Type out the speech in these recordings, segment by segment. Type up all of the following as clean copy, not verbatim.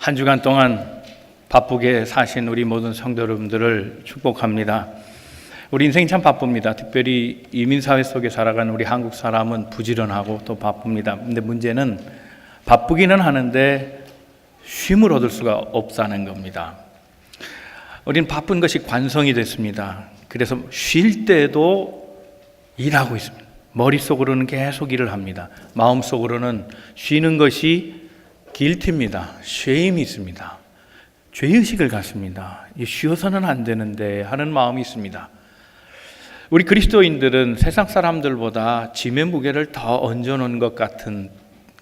한 주간 동안 바쁘게 사신 우리 모든 성도 여러분들을 축복합니다. 우리 인생이 참 바쁩니다. 특별히 이민사회 속에 살아가는 우리 한국 사람은 부지런하고 또 바쁩니다. 근데 문제는 바쁘기는 하는데 쉼을 얻을 수가 없다는 겁니다. 우리는 바쁜 것이 관성이 됐습니다. 그래서 쉴 때도 일하고 있습니다. 머릿속으로는 계속 일을 합니다. 마음속으로는 쉬는 것이 길티입니다. 쉐임이 있습니다. 죄의식을 갖습니다. 쉬어서는 안 되는데 하는 마음이 있습니다. 우리 그리스도인들은 세상 사람들보다 짐의 무게를 더 얹어놓은 것 같은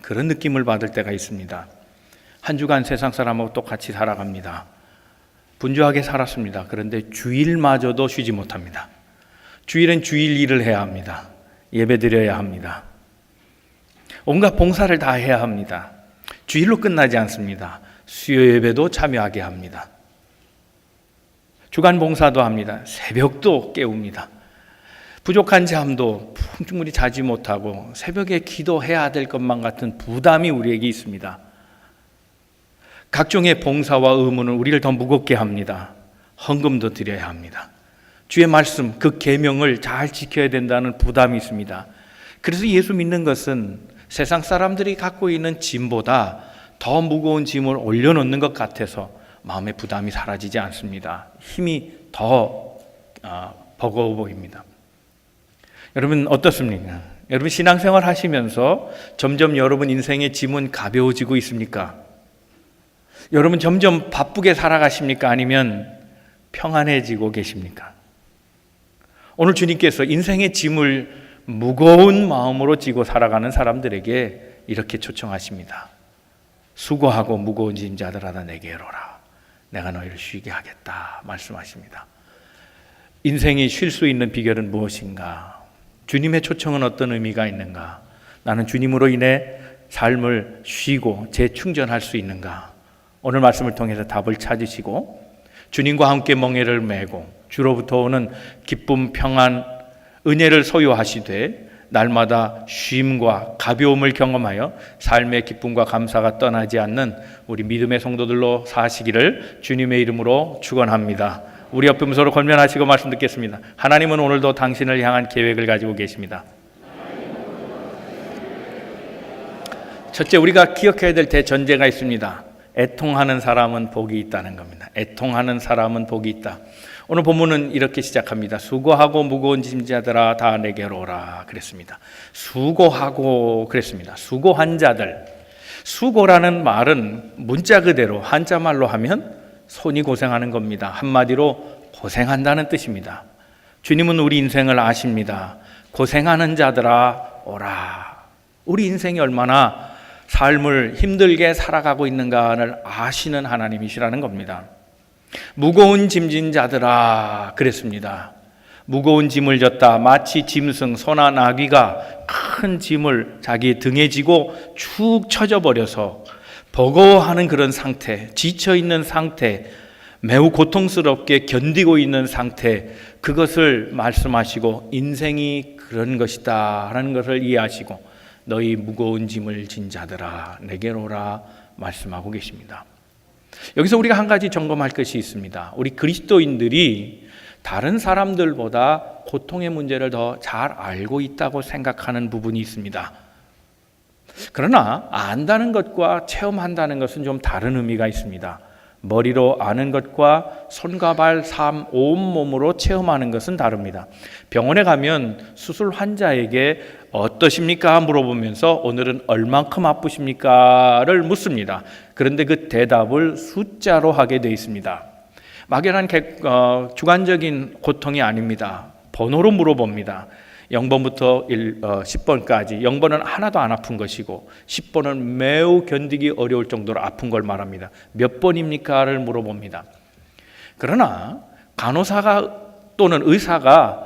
그런 느낌을 받을 때가 있습니다. 한 주간 세상 사람하고 똑같이 살아갑니다. 분주하게 살았습니다. 그런데 주일마저도 쉬지 못합니다. 주일은 주일 일을 해야 합니다. 예배 드려야 합니다. 온갖 봉사를 다 해야 합니다. 주일로 끝나지 않습니다. 수요 예배도 참여하게 합니다. 주간 봉사도 합니다. 새벽도 깨웁니다. 부족한 잠도 충분히 자지 못하고 새벽에 기도해야 될 것만 같은 부담이 우리에게 있습니다. 각종의 봉사와 의무는 우리를 더 무겁게 합니다. 헌금도 드려야 합니다. 주의 말씀, 그 계명을 잘 지켜야 된다는 부담이 있습니다. 그래서 예수 믿는 것은 세상 사람들이 갖고 있는 짐보다 더 무거운 짐을 올려놓는 것 같아서 마음의 부담이 사라지지 않습니다. 힘이 더 버거워 보입니다. 여러분 어떻습니까? 여러분 신앙생활 하시면서 점점 여러분 인생의 짐은 가벼워지고 있습니까? 여러분 점점 바쁘게 살아가십니까? 아니면 평안해지고 계십니까? 오늘 주님께서 인생의 짐을 무거운 마음으로 지고 살아가는 사람들에게 이렇게 초청하십니다. 수고하고 무거운 짐자들아 다 내게 오라. 내가 너희를 쉬게 하겠다 말씀하십니다. 인생이 쉴 수 있는 비결은 무엇인가? 주님의 초청은 어떤 의미가 있는가? 나는 주님으로 인해 삶을 쉬고 재충전할 수 있는가? 오늘 말씀을 통해서 답을 찾으시고 주님과 함께 멍에를 메고 주로부터 오는 기쁨, 평안, 은혜를 소유하시되 날마다 쉼과 가벼움을 경험하여 삶의 기쁨과 감사가 떠나지 않는 우리 믿음의 성도들로 사시기를 주님의 이름으로 축원합니다. 우리 옆에 서로 권면하시고 말씀 듣겠습니다. 하나님은 오늘도 당신을 향한 계획을 가지고 계십니다. 첫째, 우리가 기억해야 될 대전제가 있습니다. 애통하는 사람은 복이 있다는 겁니다. 애통하는 사람은 복이 있다. 오늘 본문은 이렇게 시작합니다. 수고하고 무거운 짐자들아 다 내게로 오라 그랬습니다. 수고하고 그랬습니다. 수고한 자들. 수고라는 말은 문자 그대로 한자말로 하면 손이 고생하는 겁니다. 한마디로 고생한다는 뜻입니다. 주님은 우리 인생을 아십니다. 고생하는 자들아 오라. 우리 인생이 얼마나 삶을 힘들게 살아가고 있는가를 아시는 하나님이시라는 겁니다. 무거운 짐진 자들아 그랬습니다. 무거운 짐을 졌다. 마치 짐승 소나 나귀가 큰 짐을 자기 등에 지고 축 처져 버려서 버거워하는 그런 상태, 지쳐있는 상태, 매우 고통스럽게 견디고 있는 상태, 그것을 말씀하시고 인생이 그런 것이다 라는 것을 이해하시고 너희 무거운 짐을 진 자들아 내게로 오라 말씀하고 계십니다. 여기서 우리가 한 가지 점검할 것이 있습니다. 우리 그리스도인들이 다른 사람들보다 고통의 문제를 더 잘 알고 있다고 생각하는 부분이 있습니다. 그러나 안다는 것과 체험한다는 것은 좀 다른 의미가 있습니다. 머리로 아는 것과 손과 발, 삶, 온몸으로 체험하는 것은 다릅니다. 병원에 가면 수술 환자에게 어떠십니까? 물어보면서 오늘은 얼만큼 아프십니까?를 묻습니다. 그런데 그 대답을 숫자로 하게 되어 있습니다. 막연한 주관적인 고통이 아닙니다. 번호로 물어봅니다. 0번부터 10번까지 0번은 하나도 안 아픈 것이고 10번은 매우 견디기 어려울 정도로 아픈 걸 말합니다. 몇 번입니까?를 물어봅니다. 그러나 간호사가 또는 의사가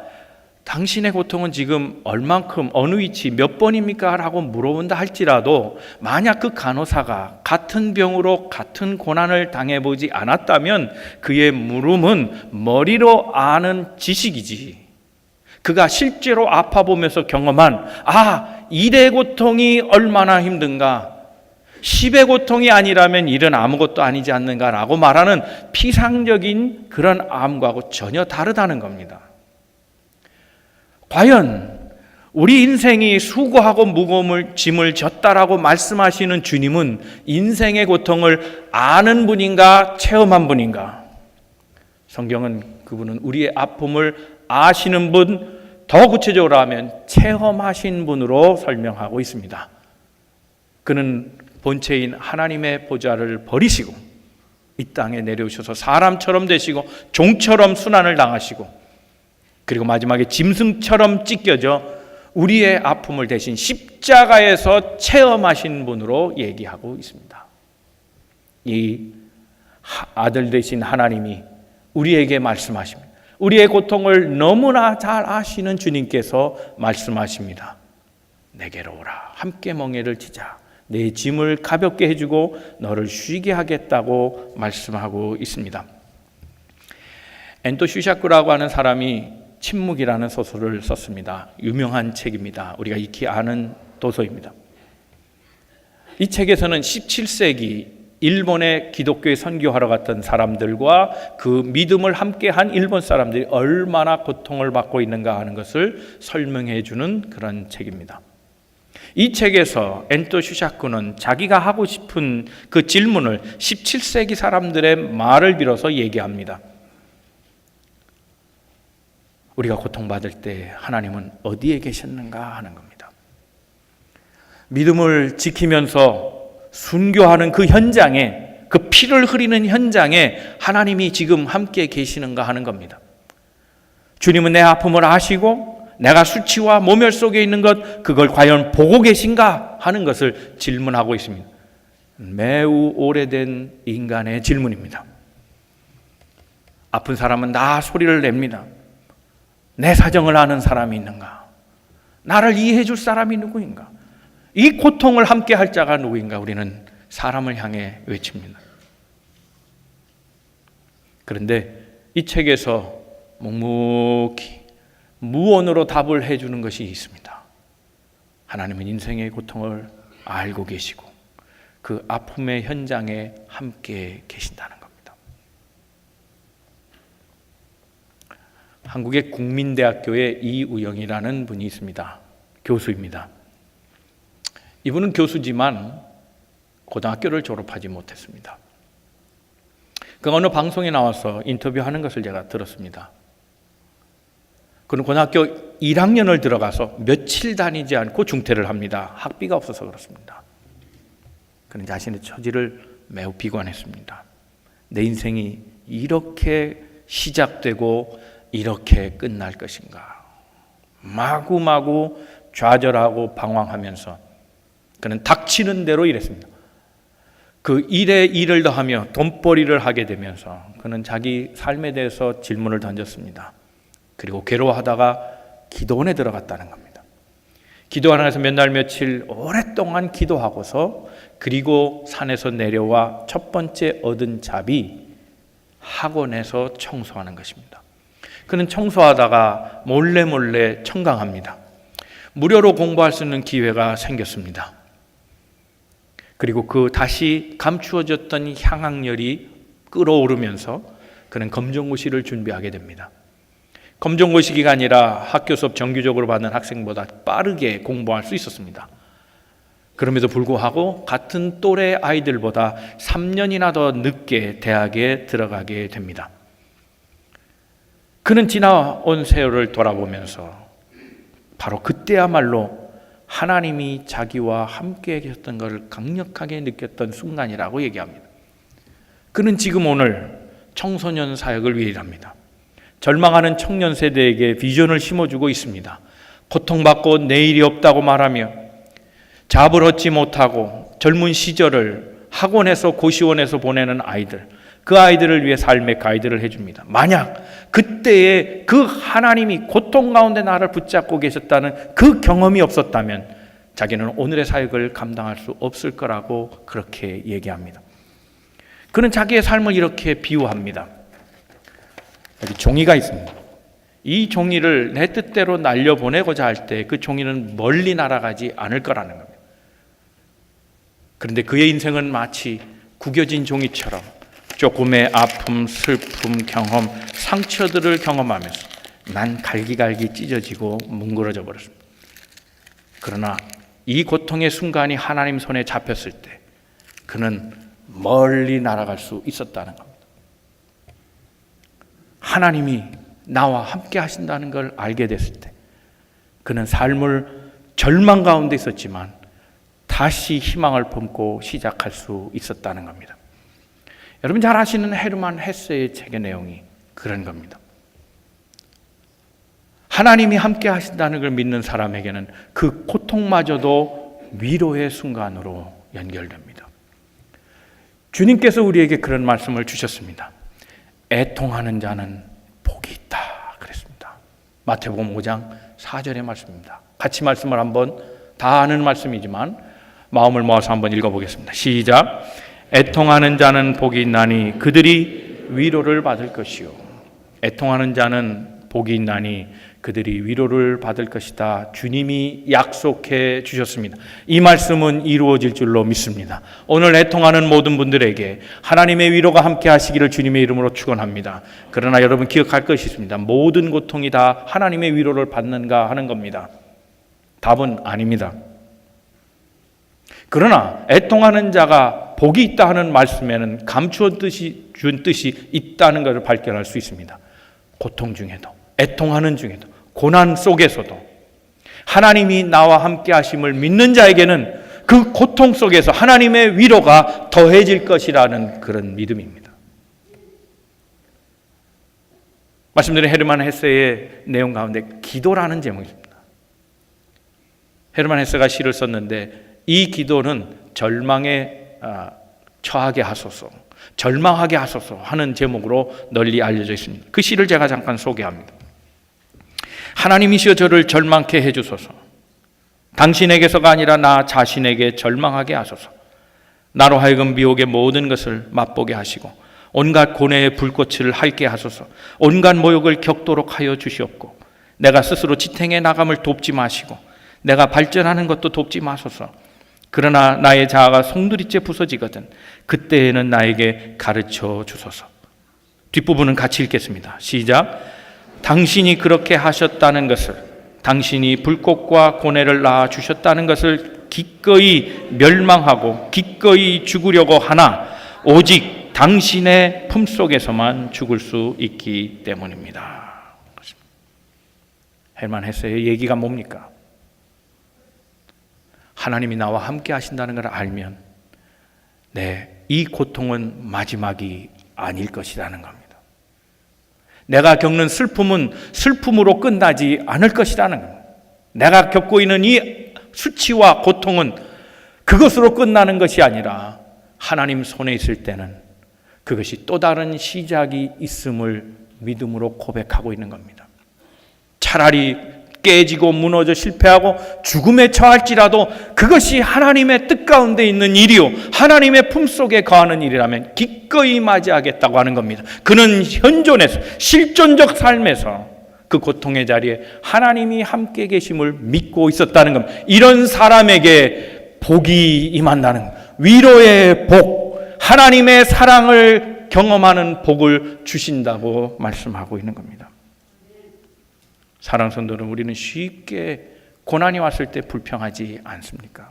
당신의 고통은 지금 얼만큼 어느 위치 몇 번입니까? 라고 물어본다 할지라도 만약 그 간호사가 같은 병으로 같은 고난을 당해보지 않았다면 그의 물음은 머리로 아는 지식이지 그가 실제로 아파보면서 경험한 일의 고통이 얼마나 힘든가 10의 고통이 아니라면 일은 아무것도 아니지 않는가라고 말하는 피상적인 그런 암과고 전혀 다르다는 겁니다. 과연 우리 인생이 수고하고 무거운 짐을 졌다라고 말씀하시는 주님은 인생의 고통을 아는 분인가, 체험한 분인가? 성경은 그분은 우리의 아픔을 아시는 분, 더 구체적으로 하면 체험하신 분으로 설명하고 있습니다. 그는 본체인 하나님의 보좌를 버리시고 이 땅에 내려오셔서 사람처럼 되시고 종처럼 순환을 당하시고 그리고 마지막에 짐승처럼 찢겨져 우리의 아픔을 대신 십자가에서 체험하신 분으로 얘기하고 있습니다. 이 아들 되신 하나님이 우리에게 말씀하십니다. 우리의 고통을 너무나 잘 아시는 주님께서 말씀하십니다. 내게로 오라. 함께 멍에를 지자. 내 짐을 가볍게 해주고 너를 쉬게 하겠다고 말씀하고 있습니다. 엔토 슈샤크라고 하는 사람이 침묵이라는 소설을 썼습니다. 유명한 책입니다. 우리가 익히 아는 도서입니다. 이 책에서는 17세기 일본의 기독교에 선교하러 갔던 사람들과 그 믿음을 함께한 일본 사람들이 얼마나 고통을 받고 있는가 하는 것을 설명해 주는 그런 책입니다. 이 책에서 엔토 슈샤크는 자기가 하고 싶은 그 질문을 17세기 사람들의 말을 빌어서 얘기합니다. 우리가 고통받을 때 하나님은 어디에 계셨는가 하는 겁니다. 믿음을 지키면서 순교하는 그 현장에, 그 피를 흐리는 현장에 하나님이 지금 함께 계시는가 하는 겁니다. 주님은 내 아픔을 아시고 내가 수치와 모멸 속에 있는 것, 그걸 과연 보고 계신가 하는 것을 질문하고 있습니다. 매우 오래된 인간의 질문입니다. 아픈 사람은 나 소리를 냅니다. 내 사정을 아는 사람이 있는가? 나를 이해해 줄 사람이 누구인가? 이 고통을 함께 할 자가 누구인가? 우리는 사람을 향해 외칩니다. 그런데 이 책에서 묵묵히 무언으로 답을 해주는 것이 있습니다. 하나님은 인생의 고통을 알고 계시고 그 아픔의 현장에 함께 계신다는 겁니다. 한국의 국민대학교에 이우영이라는 분이 있습니다. 교수입니다. 이분은 교수지만 고등학교를 졸업하지 못했습니다. 그 어느 방송에 나와서 인터뷰하는 것을 제가 들었습니다. 그는 고등학교 1학년을 들어가서 며칠 다니지 않고 중퇴를 합니다. 학비가 없어서 그렇습니다. 그는 자신의 처지를 매우 비관했습니다. 내 인생이 이렇게 시작되고 이렇게 끝날 것인가? 마구마구 좌절하고 방황하면서 그는 닥치는 대로 일했습니다. 그 일에 일을 더하며 돈벌이를 하게 되면서 그는 자기 삶에 대해서 질문을 던졌습니다. 그리고 괴로워하다가 기도원에 들어갔다는 겁니다. 기도원에서 몇 날 며칠 오랫동안 기도하고서 그리고 산에서 내려와 첫 번째 얻은 잡이 학원에서 청소하는 것입니다. 그는 청소하다가 몰래 청강합니다. 무료로 공부할 수 있는 기회가 생겼습니다. 그리고 그 다시 감추어졌던 향학열이 끓어오르면서 그는 검정고시를 준비하게 됩니다. 검정고시기가 아니라 학교 수업 정규적으로 받는 학생보다 빠르게 공부할 수 있었습니다. 그럼에도 불구하고 같은 또래 아이들보다 3년이나 더 늦게 대학에 들어가게 됩니다. 그는 지나온 세월을 돌아보면서 바로 그때야말로 하나님이 자기와 함께 계셨던 것을 강력하게 느꼈던 순간이라고 얘기합니다. 그는 지금 오늘 청소년 사역을 위해 일합니다. 절망하는 청년 세대에게 비전을 심어주고 있습니다. 고통받고 내일이 없다고 말하며 잡을 얻지 못하고 젊은 시절을 학원에서 고시원에서 보내는 아이들, 그 아이들을 위해 삶의 가이드를 해줍니다. 만약 그때에 그 하나님이 고통 가운데 나를 붙잡고 계셨다는 그 경험이 없었다면 자기는 오늘의 사역을 감당할 수 없을 거라고 그렇게 얘기합니다. 그는 자기의 삶을 이렇게 비유합니다. 여기 종이가 있습니다. 이 종이를 내 뜻대로 날려보내고자 할 때 그 종이는 멀리 날아가지 않을 거라는 겁니다. 그런데 그의 인생은 마치 구겨진 종이처럼 조금의 아픔, 슬픔, 경험, 상처들을 경험하면서 난 갈기갈기 찢어지고 뭉그러져 버렸습니다. 그러나 이 고통의 순간이 하나님 손에 잡혔을 때 그는 멀리 날아갈 수 있었다는 겁니다. 하나님이 나와 함께 하신다는 걸 알게 됐을 때 그는 삶을 절망 가운데 있었지만 다시 희망을 품고 시작할 수 있었다는 겁니다. 여러분 잘 아시는 헤르만 헤세의 책의 내용이 그런 겁니다. 하나님이 함께 하신다는 걸 믿는 사람에게는 그 고통마저도 위로의 순간으로 연결됩니다. 주님께서 우리에게 그런 말씀을 주셨습니다. 애통하는 자는 복이 있다 그랬습니다. 마태복음 5장 4절의 말씀입니다. 같이 말씀을 한번 다 아는 말씀이지만 마음을 모아서 한번 읽어보겠습니다. 시작. 애통하는 자는 복이 있나니 그들이 위로를 받을 것이요. 애통하는 자는 복이 있나니 그들이 위로를 받을 것이다. 주님이 약속해 주셨습니다. 이 말씀은 이루어질 줄로 믿습니다. 오늘 애통하는 모든 분들에게 하나님의 위로가 함께 하시기를 주님의 이름으로 축원합니다. 그러나 여러분 기억할 것이 있습니다. 모든 고통이 다 하나님의 위로를 받는가 하는 겁니다. 답은 아닙니다. 그러나 애통하는 자가 복이 있다 하는 말씀에는 감추어 준 뜻이 있다는 것을 발견할 수 있습니다. 고통 중에도, 애통하는 중에도, 고난 속에서도 하나님이 나와 함께 하심을 믿는 자에게는 그 고통 속에서 하나님의 위로가 더해질 것이라는 그런 믿음입니다. 말씀드린 헤르만 헤세의 내용 가운데 기도라는 제목이 있습니다. 헤르만 헤세가 시를 썼는데 이 기도는 절망에 처하게 하소서, 절망하게 하소서 하는 제목으로 널리 알려져 있습니다. 그 시를 제가 잠깐 소개합니다. 하나님이시여 저를 절망케 해주소서. 당신에게서가 아니라 나 자신에게 절망하게 하소서. 나로 하여금 미혹의 모든 것을 맛보게 하시고 온갖 고뇌의 불꽃을 핥게 하소서. 온갖 모욕을 겪도록 하여 주시옵고 내가 스스로 지탱해 나감을 돕지 마시고 내가 발전하는 것도 돕지 마소서. 그러나 나의 자아가 송두리째 부서지거든 그때에는 나에게 가르쳐 주소서. 뒷부분은 같이 읽겠습니다. 시작. 당신이 그렇게 하셨다는 것을, 당신이 불꽃과 고뇌를 낳아 주셨다는 것을 기꺼이 멸망하고 기꺼이 죽으려고 하나 오직 당신의 품속에서만 죽을 수 있기 때문입니다. 헤르만 헤세의 얘기가 뭡니까? 하나님이 나와 함께 하신다는 걸 알면 이 고통은 마지막이 아닐 것이라는 겁니다. 내가 겪는 슬픔은 슬픔으로 끝나지 않을 것이라는 겁니다. 내가 겪고 있는 이 수치와 고통은 그것으로 끝나는 것이 아니라 하나님 손에 있을 때는 그것이 또 다른 시작이 있음을 믿음으로 고백하고 있는 겁니다. 차라리 깨지고 무너져 실패하고 죽음에 처할지라도 그것이 하나님의 뜻 가운데 있는 일이요 하나님의 품속에 거하는 일이라면 기꺼이 맞이하겠다고 하는 겁니다. 그는 현존에서 실존적 삶에서 그 고통의 자리에 하나님이 함께 계심을 믿고 있었다는 겁니다. 이런 사람에게 복이 임한다는 위로의 복, 하나님의 사랑을 경험하는 복을 주신다고 말씀하고 있는 겁니다. 사랑하는 성도는 우리는 쉽게 고난이 왔을 때 불평하지 않습니까?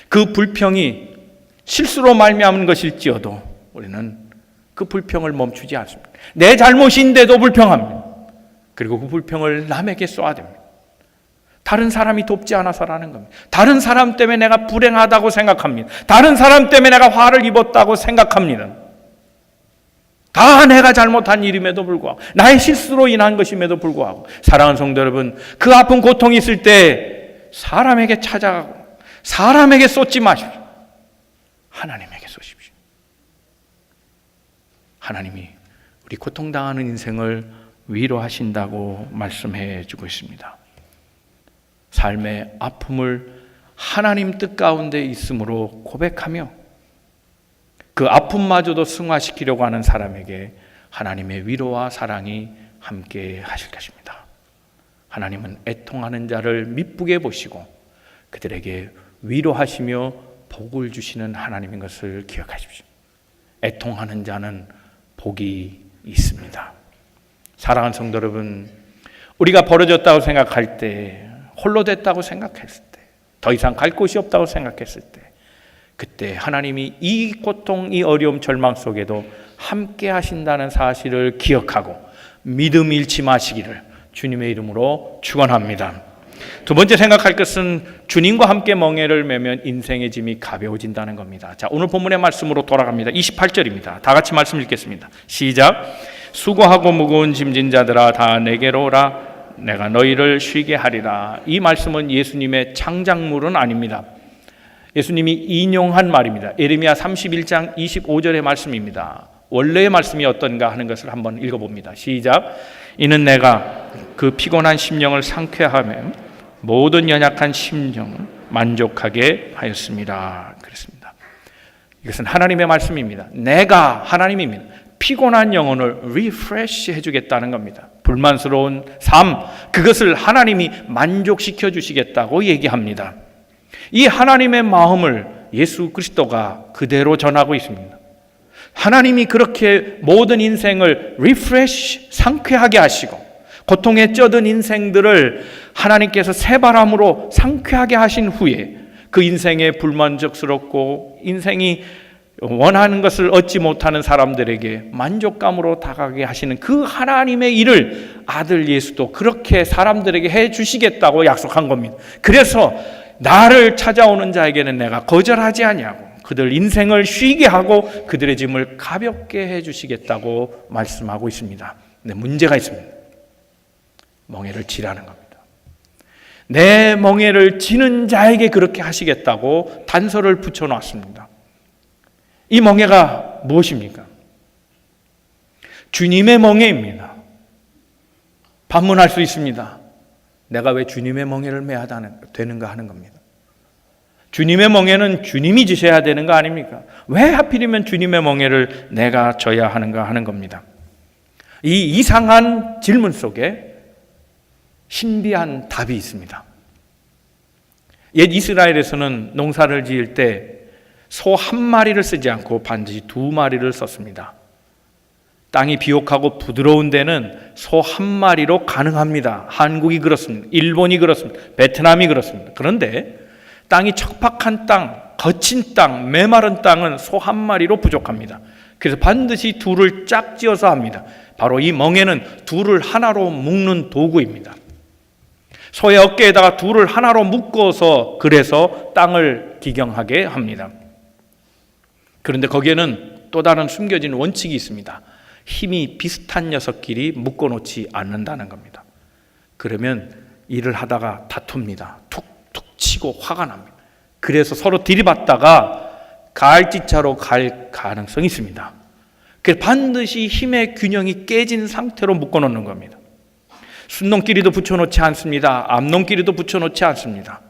그 불평이 실수로 말미암은 것일지어도 우리는 그 불평을 멈추지 않습니다. 내 잘못인데도 불평합니다. 그리고 그 불평을 남에게 쏘아댑니다. 다른 사람이 돕지 않아서라는 겁니다. 다른 사람 때문에 내가 불행하다고 생각합니다. 다른 사람 때문에 내가 화를 입었다고 생각합니다. 다 내가 잘못한 일임에도 불구하고 나의 실수로 인한 것임에도 불구하고 사랑하는 성도 여러분, 그 아픈 고통이 있을 때 사람에게 찾아가고 사람에게 쏟지 마십시오. 하나님에게 쏟으십시오. 하나님이 우리 고통당하는 인생을 위로하신다고 말씀해 주고 있습니다. 삶의 아픔을 하나님 뜻 가운데 있음으로 고백하며 그 아픔마저도 승화시키려고 하는 사람에게 하나님의 위로와 사랑이 함께 하실 것입니다. 하나님은 애통하는 자를 미쁘게 보시고 그들에게 위로하시며 복을 주시는 하나님인 것을 기억하십시오. 애통하는 자는 복이 있습니다. 사랑하는 성도 여러분, 우리가 버려졌다고 생각할 때, 홀로 됐다고 생각했을 때, 더 이상 갈 곳이 없다고 생각했을 때, 그때 하나님이 이 고통, 이 어려움, 절망 속에도 함께 하신다는 사실을 기억하고 믿음 잃지 마시기를 주님의 이름으로 축원합니다. 두 번째 생각할 것은 주님과 함께 멍에를 매면 인생의 짐이 가벼워진다는 겁니다. 자, 오늘 본문의 말씀으로 돌아갑니다. 28절입니다. 다 같이 말씀 읽겠습니다. 시작. 수고하고 무거운 짐진 자들아 다 내게로 오라 내가 너희를 쉬게 하리라. 이 말씀은 예수님의 창작물은 아닙니다. 예수님이 인용한 말입니다. 예레미야 31장 25절의 말씀입니다. 원래의 말씀이 어떤가 하는 것을 한번 읽어봅니다. 시작. 이는 내가 그 피곤한 심령을 상쾌하며 모든 연약한 심령을 만족하게 하였습니다. 그렇습니다. 이것은 하나님의 말씀입니다. 내가 하나님입니다. 피곤한 영혼을 리프레시 해주겠다는 겁니다. 불만스러운 삶, 그것을 하나님이 만족시켜 주시겠다고 얘기합니다. 이 하나님의 마음을 예수 그리스도가 그대로 전하고 있습니다. 하나님이 그렇게 모든 인생을 리프레시, 상쾌하게 하시고 고통에 쩌든 인생들을 하나님께서 새바람으로 상쾌하게 하신 후에 그 인생에 불만족스럽고 인생이 원하는 것을 얻지 못하는 사람들에게 만족감으로 다가가게 하시는 그 하나님의 일을 아들 예수도 그렇게 사람들에게 해 주시겠다고 약속한 겁니다. 그래서 나를 찾아오는 자에게는 내가 거절하지 아니하고 그들 인생을 쉬게 하고 그들의 짐을 가볍게 해 주시겠다고 말씀하고 있습니다. 근데 문제가 있습니다. 멍에를 지라는 겁니다. 내 멍에를 지는 자에게 그렇게 하시겠다고 단서를 붙여놨습니다. 이 멍에가 무엇입니까? 주님의 멍에입니다. 반문할 수 있습니다. 내가 왜 주님의 멍에를 매야 되는가 하는 겁니다. 주님의 멍에는 주님이 지셔야 되는 거 아닙니까? 왜 하필이면 주님의 멍에를 내가 져야 하는가 하는 겁니다. 이 이상한 질문 속에 신비한 답이 있습니다. 옛 이스라엘에서는 농사를 지을 때 소 한 마리를 쓰지 않고 반드시 두 마리를 썼습니다. 땅이 비옥하고 부드러운 데는 소 한 마리로 가능합니다. 한국이 그렇습니다. 일본이 그렇습니다. 베트남이 그렇습니다. 그런데 땅이 척박한 땅, 거친 땅, 메마른 땅은 소 한 마리로 부족합니다. 그래서 반드시 둘을 짝지어서 합니다. 바로 이 멍에는 둘을 하나로 묶는 도구입니다. 소의 어깨에다가 둘을 하나로 묶어서 그래서 땅을 기경하게 합니다. 그런데 거기에는 또 다른 숨겨진 원칙이 있습니다. 힘이 비슷한 녀석끼리 묶어놓지 않는다는 겁니다. 그러면 일을 하다가 다툽니다. 툭툭 치고 화가 납니다. 그래서 서로 들이받다가 갈지차로 갈 가능성이 있습니다. 그래서 반드시 힘의 균형이 깨진 상태로 묶어놓는 겁니다. 순놈끼리도 붙여놓지 않습니다. 암놈끼리도 붙여놓지 않습니다.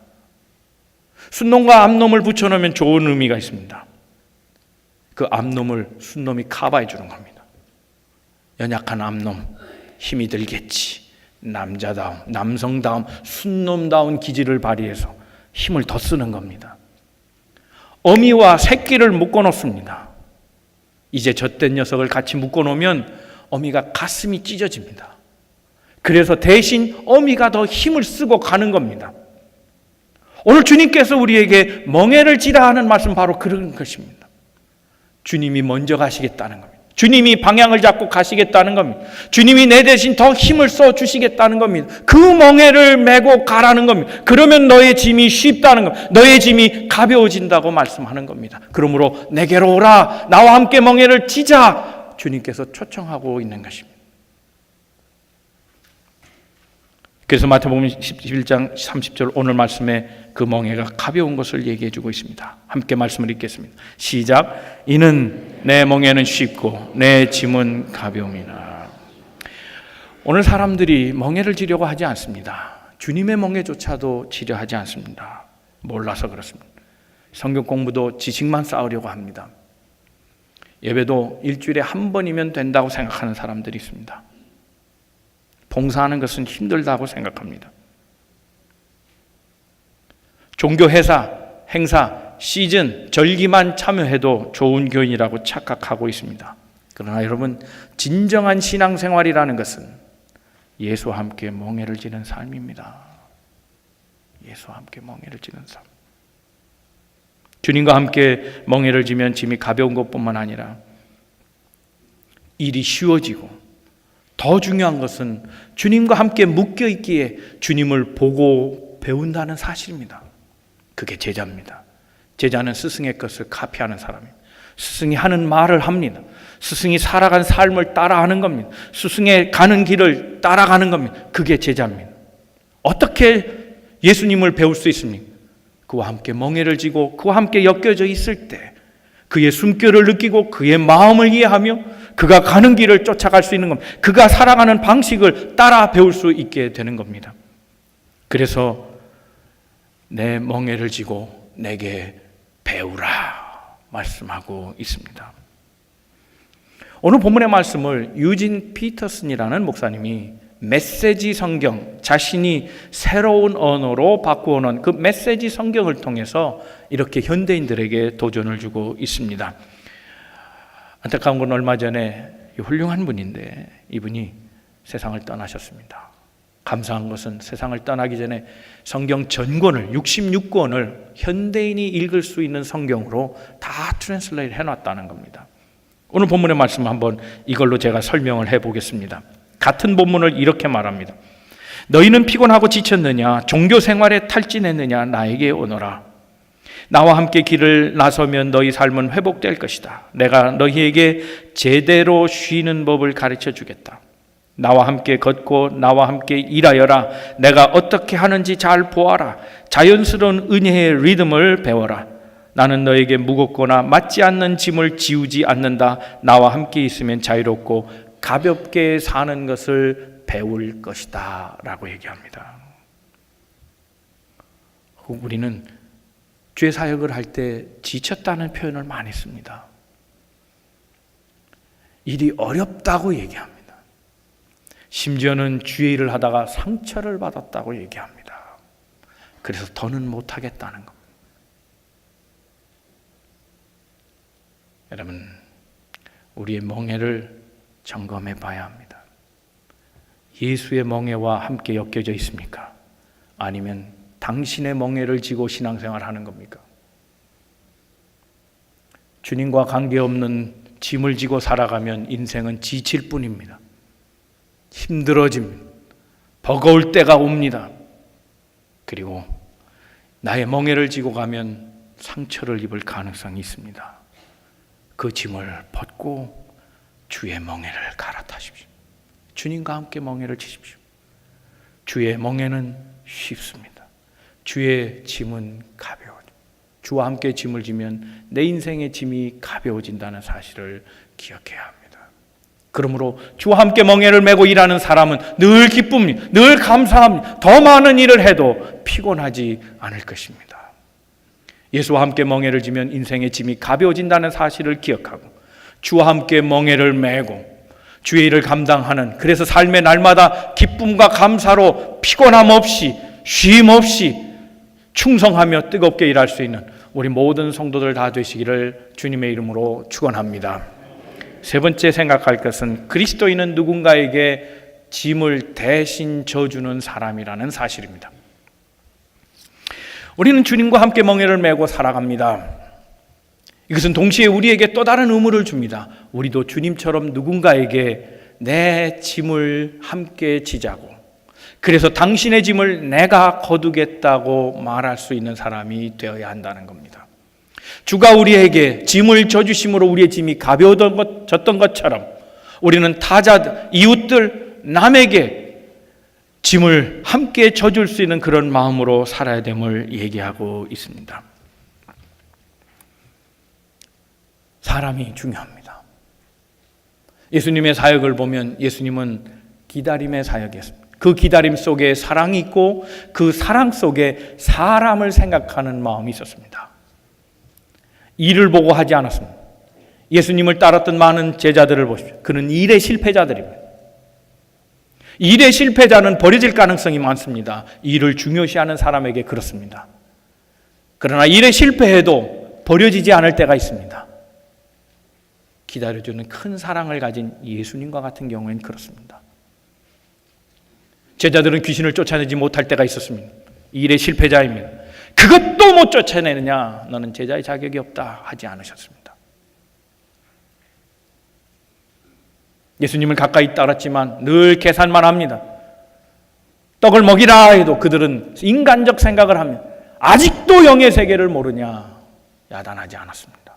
순놈과 암놈을 붙여놓으면 좋은 의미가 있습니다. 그 암놈을 순놈이 커버해 주는 겁니다. 연약한 암놈 힘이 들겠지. 남자다움, 남성다움, 순놈다운 기질을 발휘해서 힘을 더 쓰는 겁니다. 어미와 새끼를 묶어놓습니다. 이제 젖된 녀석을 같이 묶어놓으면 어미가 가슴이 찢어집니다. 그래서 대신 어미가 더 힘을 쓰고 가는 겁니다. 오늘 주님께서 우리에게 멍에를 지라 하는 말씀 바로 그런 것입니다. 주님이 먼저 가시겠다는 겁니다. 주님이 방향을 잡고 가시겠다는 겁니다. 주님이 내 대신 더 힘을 써 주시겠다는 겁니다. 그 멍에를 메고 가라는 겁니다. 그러면 너의 짐이 쉽다는 겁니다. 너의 짐이 가벼워진다고 말씀하는 겁니다. 그러므로 내게로 오라. 나와 함께 멍에를 지자. 주님께서 초청하고 있는 것입니다. 그래서 마태복음 11장 30절 오늘 말씀에 그 멍에가 가벼운 것을 얘기해 주고 있습니다. 함께 말씀을 읽겠습니다. 시작. 이는 내 멍에는 쉽고 내 짐은 가벼움이나. 오늘 사람들이 멍에를 지려고 하지 않습니다. 주님의 멍에조차도 지려 하지 않습니다. 몰라서 그렇습니다. 성경 공부도 지식만 쌓으려고 합니다. 예배도 일주일에 한 번이면 된다고 생각하는 사람들이 있습니다. 봉사하는 것은 힘들다고 생각합니다. 종교 행사 시즌, 절기만 참여해도 좋은 교인이라고 착각하고 있습니다. 그러나 여러분, 진정한 신앙생활이라는 것은 예수와 함께 멍에를 지는 삶입니다. 예수와 함께 멍에를 지는 삶. 주님과 함께 멍에를 지면 짐이 가벼운 것뿐만 아니라 일이 쉬워지고, 더 중요한 것은 주님과 함께 묶여 있기에 주님을 보고 배운다는 사실입니다. 그게 제자입니다. 제자는 스승의 것을 카피하는 사람입니다. 스승이 하는 말을 합니다. 스승이 살아간 삶을 따라하는 겁니다. 스승의 가는 길을 따라가는 겁니다. 그게 제자입니다. 어떻게 예수님을 배울 수 있습니까? 그와 함께 멍에를 지고 그와 함께 엮여져 있을 때 그의 숨결을 느끼고 그의 마음을 이해하며 그가 가는 길을 쫓아갈 수 있는 겁니다. 그가 살아가는 방식을 따라 배울 수 있게 되는 겁니다. 그래서 내 멍에를 지고 내게 배우라 말씀하고 있습니다. 오늘 본문의 말씀을 유진 피터슨이라는 목사님이 메시지 성경, 자신이 새로운 언어로 바꾸어 놓은 그 메시지 성경을 통해서 이렇게 현대인들에게 도전을 주고 있습니다. 안타까운 건 얼마 전에 훌륭한 분인데 이분이 세상을 떠나셨습니다. 감사한 것은 세상을 떠나기 전에 성경 전권을 66권을 현대인이 읽을 수 있는 성경으로 다 트랜슬레이트 해놨다는 겁니다. 오늘 본문의 말씀 한번 이걸로 제가 설명을 해보겠습니다. 같은 본문을 이렇게 말합니다. 너희는 피곤하고 지쳤느냐? 종교 생활에 탈진했느냐? 나에게 오너라. 나와 함께 길을 나서면 너희 삶은 회복될 것이다. 내가 너희에게 제대로 쉬는 법을 가르쳐 주겠다. 나와 함께 걷고 나와 함께 일하여라. 내가 어떻게 하는지 잘 보아라. 자연스러운 은혜의 리듬을 배워라. 나는 너에게 무겁거나 맞지 않는 짐을 지우지 않는다. 나와 함께 있으면 자유롭고 가볍게 사는 것을 배울 것이다 라고 얘기합니다. 우리는 죄 사역을 할 때 지쳤다는 표현을 많이 씁니다. 일이 어렵다고 얘기합니다. 심지어는 주의 일을 하다가 상처를 받았다고 얘기합니다. 그래서 더는 못하겠다는 겁니다. 여러분, 우리의 멍에를 점검해 봐야 합니다. 예수의 멍에와 함께 엮여져 있습니까? 아니면 당신의 멍에를 지고 신앙생활 하는 겁니까? 주님과 관계없는 짐을 지고 살아가면 인생은 지칠 뿐입니다. 힘들어집니다. 버거울 때가 옵니다. 그리고 나의 멍에를 지고 가면 상처를 입을 가능성이 있습니다. 그 짐을 벗고 주의 멍에를 갈아타십시오. 주님과 함께 멍에를 지십시오. 주의 멍에는 쉽습니다. 주의 짐은 가벼워집니다. 주와 함께 짐을 지면 내 인생의 짐이 가벼워진다는 사실을 기억해야 합니다. 그러므로 주와 함께 멍에를 메고 일하는 사람은 늘 기쁩니다. 늘 감사합니다. 더 많은 일을 해도 피곤하지 않을 것입니다. 예수와 함께 멍에를 지면 인생의 짐이 가벼워진다는 사실을 기억하고 주와 함께 멍에를 메고 주의 일을 감당하는, 그래서 삶의 날마다 기쁨과 감사로 피곤함 없이 쉼 없이 충성하며 뜨겁게 일할 수 있는 우리 모든 성도들 다 되시기를 주님의 이름으로 축원합니다. 세 번째 생각할 것은 그리스도인은 누군가에게 짐을 대신 져주는 사람이라는 사실입니다. 우리는 주님과 함께 멍에를 메고 살아갑니다. 이것은 동시에 우리에게 또 다른 의무를 줍니다. 우리도 주님처럼 누군가에게 내 짐을 함께 지자고, 그래서 당신의 짐을 내가 거두겠다고 말할 수 있는 사람이 되어야 한다는 겁니다. 주가 우리에게 짐을 져주심으로 우리의 짐이 가벼워졌던 것처럼 우리는 타자, 이웃들, 남에게 짐을 함께 져줄 수 있는 그런 마음으로 살아야 됨을 얘기하고 있습니다. 사람이 중요합니다. 예수님의 사역을 보면 예수님은 기다림의 사역이었습니다. 그 기다림 속에 사랑이 있고 그 사랑 속에 사람을 생각하는 마음이 있었습니다. 일을 보고 하지 않았습니다. 예수님을 따랐던 많은 제자들을 보십시오. 그는 일의 실패자들입니다. 일의 실패자는 버려질 가능성이 많습니다. 일을 중요시하는 사람에게 그렇습니다. 그러나 일에 실패해도 버려지지 않을 때가 있습니다. 기다려주는 큰 사랑을 가진 예수님과 같은 경우에는 그렇습니다. 제자들은 귀신을 쫓아내지 못할 때가 있었습니다. 일의 실패자입니다. 그것도 못 쫓아내느냐? 너는 제자의 자격이 없다 하지 않으셨습니다. 예수님을 가까이 따랐지만 늘 계산만 합니다. 떡을 먹이라 해도 그들은 인간적 생각을 하며 아직도 영의 세계를 모르냐? 야단하지 않았습니다.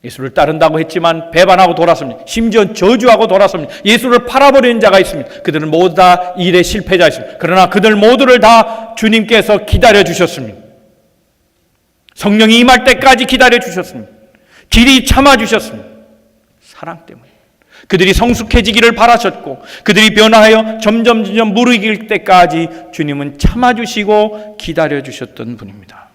예수를 따른다고 했지만 배반하고 돌았습니다. 심지어 저주하고 돌았습니다. 예수를 팔아버리는 자가 있습니다. 그들은 모두 다 일의 실패자였습니다. 그러나 그들 모두를 다 주님께서 기다려주셨습니다. 성령이 임할 때까지 기다려주셨습니다. 길이 참아주셨습니다. 사랑 때문에. 그들이 성숙해지기를 바라셨고 그들이 변화하여 점점 무르익을 때까지 주님은 참아주시고 기다려주셨던 분입니다.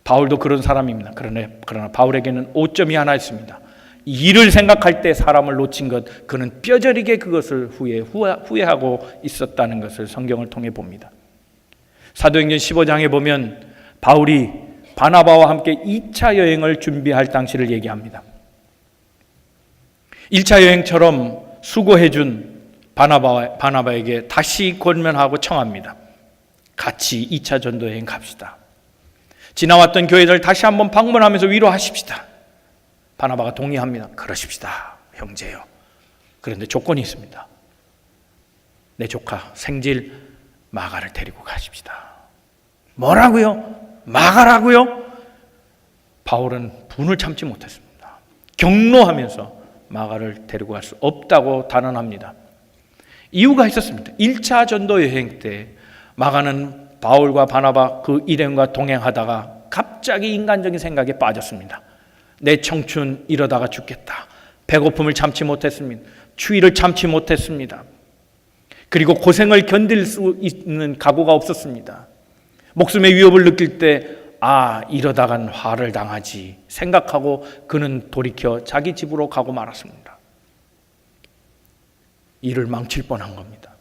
바울도 그런 사람입니다. 그러나 바울에게는 오점이 하나 있습니다. 일을 생각할 때 사람을 놓친 것, 그는 뼈저리게 그것을 후회하고 있었다는 것을 성경을 통해 봅니다. 사도행전 15장에 보면 바울이 바나바와 함께 2차 여행을 준비할 당시를 얘기합니다. 1차 여행처럼 수고해준 바나바에게 다시 권면하고 청합니다. 같이 2차 전도 여행 갑시다. 지나왔던 교회들 다시 한번 방문하면서 위로하십시다. 바나바가 동의합니다. 그러십시다, 형제요. 그런데 조건이 있습니다. 내 조카 생질 마가를 데리고 가십시다. 뭐라고요? 마가라고요? 바울은 분을 참지 못했습니다. 경로하면서 마가를 데리고 갈 수 없다고 단언합니다. 이유가 있었습니다. 1차 전도 여행 때 마가는 바울과 바나바 그 일행과 동행하다가 갑자기 인간적인 생각에 빠졌습니다. 내 청춘 이러다가 죽겠다. 배고픔을 참지 못했습니다. 추위를 참지 못했습니다. 그리고 고생을 견딜 수 있는 각오가 없었습니다. 목숨의 위협을 느낄 때 이러다간 화를 당하지 생각하고 그는 돌이켜 자기 집으로 가고 말았습니다. 일을 망칠 뻔한 겁니다.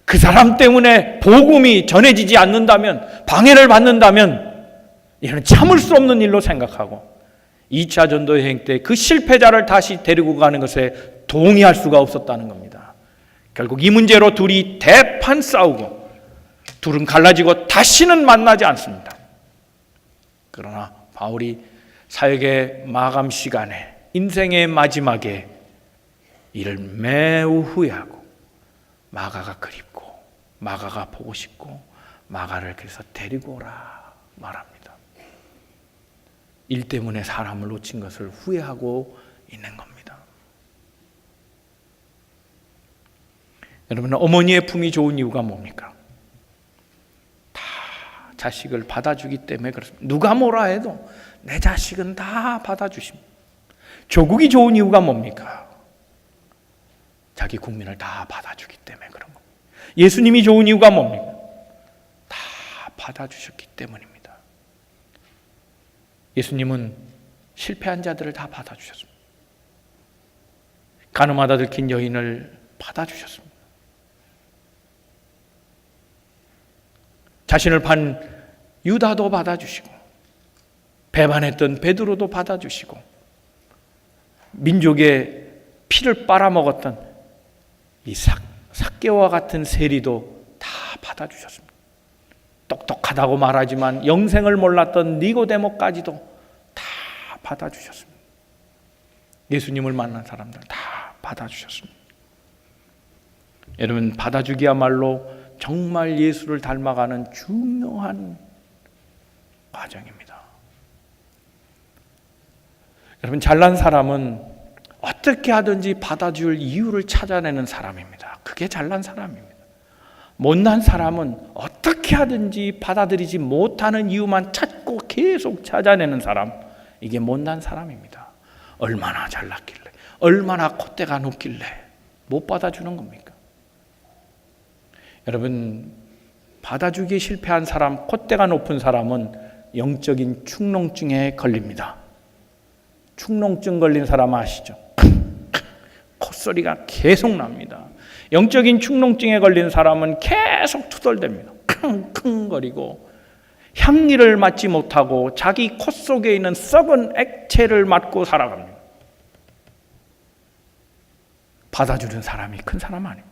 그 사람 때문에 복음이 전해지지 않는다면, 방해를 받는다면 이는 참을 수 없는 일로 생각하고 2차 전도 여행 때 그 실패자를 다시 데리고 가는 것에 동의할 수가 없었다는 겁니다. 결국 이 문제로 둘이 대판 싸우고 둘은 갈라지고 다시는 만나지 않습니다. 그러나 바울이 사역의 마감 시간에, 인생의 마지막에 이를 매우 후회하고 마가가 그립고 마가가 보고 싶고 마가를 그래서 데리고 오라 말합니다. 일 때문에 사람을 놓친 것을 후회하고 있는 겁니다. 여러분, 어머니의 품이 좋은 이유가 뭡니까? 다 자식을 받아주기 때문에 그렇습니다. 누가 뭐라 해도 내 자식은 다 받아주십니다. 조국이 좋은 이유가 뭡니까? 자기 국민을 다 받아주기 때문에 그런 겁니다. 예수님이 좋은 이유가 뭡니까? 다 받아주셨기 때문입니다. 예수님은 실패한 자들을 다 받아주셨습니다. 가늠하다 들킨 여인을 받아주셨습니다. 자신을 판 유다도 받아주시고 배반했던 베드로도 받아주시고 민족의 피를 빨아먹었던 이 삭개와 같은 세리도 다 받아주셨습니다. 똑똑하다고 말하지만 영생을 몰랐던 니고데모까지도 다 받아주셨습니다. 예수님을 만난 사람들 다 받아주셨습니다. 여러분, 받아주기야말로 정말 예수를 닮아가는 중요한 과정입니다. 여러분, 잘난 사람은 어떻게 하든지 받아줄 이유를 찾아내는 사람입니다. 그게 잘난 사람입니다. 못난 사람은 어떻게 하든지 받아들이지 못하는 이유만 찾고 계속 찾아내는 사람, 이게 못난 사람입니다. 얼마나 잘났길래, 얼마나 콧대가 높길래 못 받아주는 겁니까? 여러분, 받아주기에 실패한 사람, 콧대가 높은 사람은 영적인 축농증에 걸립니다. 축농증 걸린 사람 아시죠? 콧소리가 계속 납니다. 영적인 축농증에 걸린 사람은 계속 투덜댑니다. 킁킁거리고 향기를 맡지 못하고 자기 콧 속에 있는 썩은 액체를 맡고 살아갑니다. 받아주는 사람이 큰 사람 아닙니다.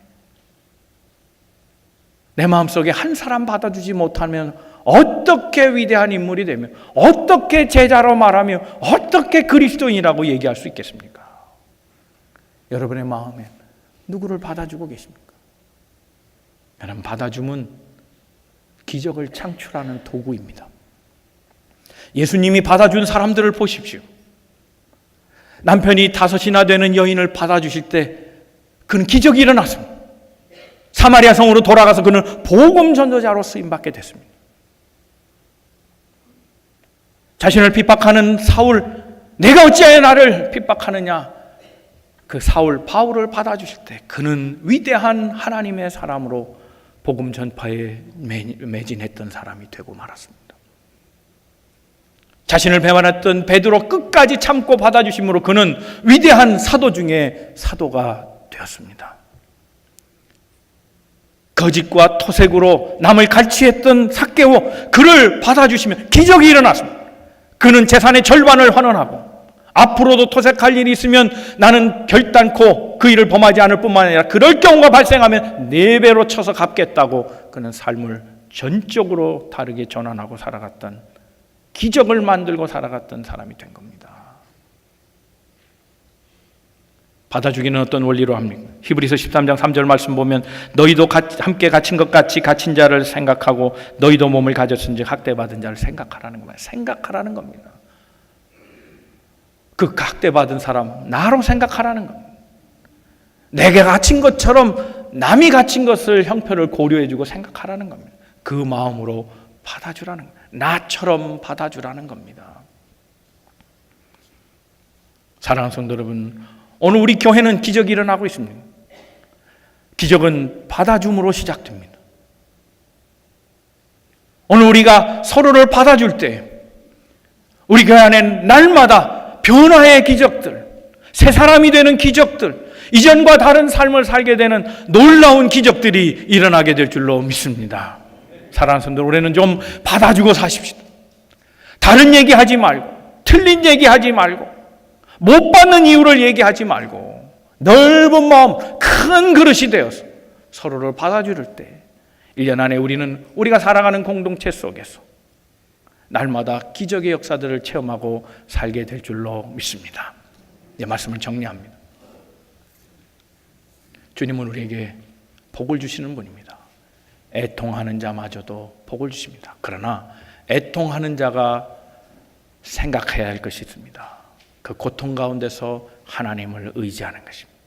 내 마음속에 한 사람 받아주지 못하면 어떻게 위대한 인물이 되며 어떻게 제자로 말하며 어떻게 그리스도인이라고 얘기할 수 있겠습니까? 여러분의 마음에 누구를 받아주고 계십니까? 여러분, 받아줌은 기적을 창출하는 도구입니다. 예수님이 받아준 사람들을 보십시오. 남편이 5이나 되는 여인을 받아주실 때 그는 기적이 일어났습니다. 사마리아 성으로 돌아가서 그는 복음 전도자로 쓰임받게 됐습니다. 자신을 핍박하는 사울, 내가 어찌하여 나를 핍박하느냐? 그 사울 바울을 받아주실 때 그는 위대한 하나님의 사람으로 복음 전파에 매진했던 사람이 되고 말았습니다. 자신을 배반했던 베드로 끝까지 참고 받아주심으로 그는 위대한 사도 중에 사도가 되었습니다. 거짓과 토색으로 남을 갈취했던 삭개오, 그를 받아주시면 기적이 일어났습니다. 그는 재산의 절반을 환원하고 앞으로도 토색할 일이 있으면 나는 결단코 그 일을 범하지 않을 뿐만 아니라 그럴 경우가 발생하면 4배로 쳐서 갚겠다고 그는 삶을 전적으로 다르게 전환하고 살아갔던, 기적을 만들고 살아갔던 사람이 된 겁니다. 받아주기는 어떤 원리로 합니까? 히브리서 13장 3절 말씀 보면 너희도 함께 갇힌 것 같이 갇힌 자를 생각하고 너희도 몸을 가졌은즉 학대받은 자를 생각하라는 겁니다. 생각하라는 겁니다. 그 학대받은 사람 나로 생각하라는 겁니다. 내게 갇힌 것처럼 남이 갇힌 것을 형편을 고려해주고 생각하라는 겁니다. 그 마음으로 받아주라는 겁니다. 나처럼 받아주라는 겁니다. 사랑하는 성도 여러분, 오늘 우리 교회는 기적이 일어나고 있습니다. 기적은 받아줌으로 시작됩니다. 오늘 우리가 서로를 받아줄 때 우리 교회 안에 날마다 변화의 기적들, 새 사람이 되는 기적들, 이전과 다른 삶을 살게 되는 놀라운 기적들이 일어나게 될 줄로 믿습니다. 사랑하는 성도, 올해는 좀 받아주고 사십시오. 다른 얘기하지 말고, 틀린 얘기하지 말고, 못 받는 이유를 얘기하지 말고 넓은 마음, 큰 그릇이 되어서 서로를 받아줄 때 1년 안에 우리가 살아가는 공동체 속에서 날마다 기적의 역사들을 체험하고 살게 될 줄로 믿습니다. 이 말씀을 정리합니다. 주님은 우리에게 복을 주시는 분입니다. 애통하는 자마저도 복을 주십니다. 그러나 애통하는 자가 생각해야 할 것이 있습니다. 그 고통 가운데서 하나님을 의지하는 것입니다.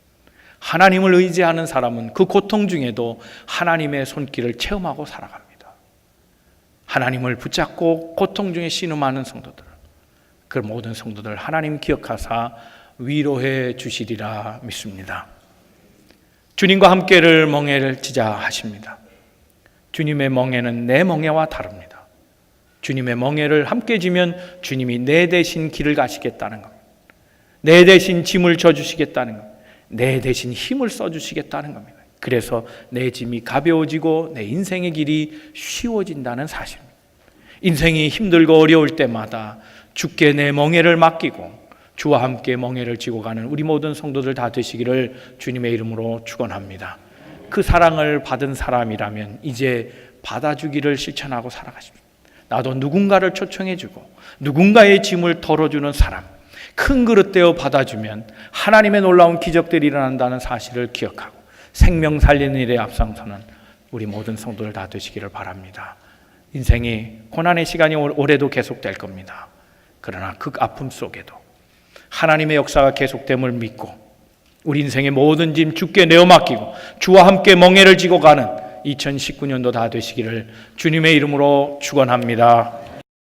하나님을 의지하는 사람은 그 고통 중에도 하나님의 손길을 체험하고 살아갑니다. 하나님을 붙잡고 고통 중에 신음하는 성도들, 그 모든 성도들 하나님 기억하사 위로해 주시리라 믿습니다. 주님과 함께를 멍에를 지자 하십니다. 주님의 멍에는 내 멍에와 다릅니다. 주님의 멍에를 함께 지면 주님이 내 대신 길을 가시겠다는 겁니다. 내 대신 짐을 져주시겠다는 겁니다. 내 대신 힘을 써주시겠다는 겁니다. 그래서 내 짐이 가벼워지고 내 인생의 길이 쉬워진다는 사실입니다. 인생이 힘들고 어려울 때마다 주께 내 멍에를 맡기고 주와 함께 멍에를 지고 가는 우리 모든 성도들 다 되시기를 주님의 이름으로 축원합니다. 그 사랑을 받은 사람이라면 이제 받아주기를 실천하고 살아가십시오. 나도 누군가를 초청해주고 누군가의 짐을 덜어주는 사람, 큰 그릇 되어 받아주면 하나님의 놀라운 기적들이 일어난다는 사실을 기억하고 생명 살리는 일에 앞장서는 우리 모든 성도들 다 되시기를 바랍니다. 인생이 고난의 시간이 올해도 계속될 겁니다. 그러나 그 아픔 속에도 하나님의 역사가 계속됨을 믿고 우리 인생의 모든 짐 주께 내어 맡기고 주와 함께 멍에를 지고 가는 2019년도 다 되시기를 주님의 이름으로 축원합니다.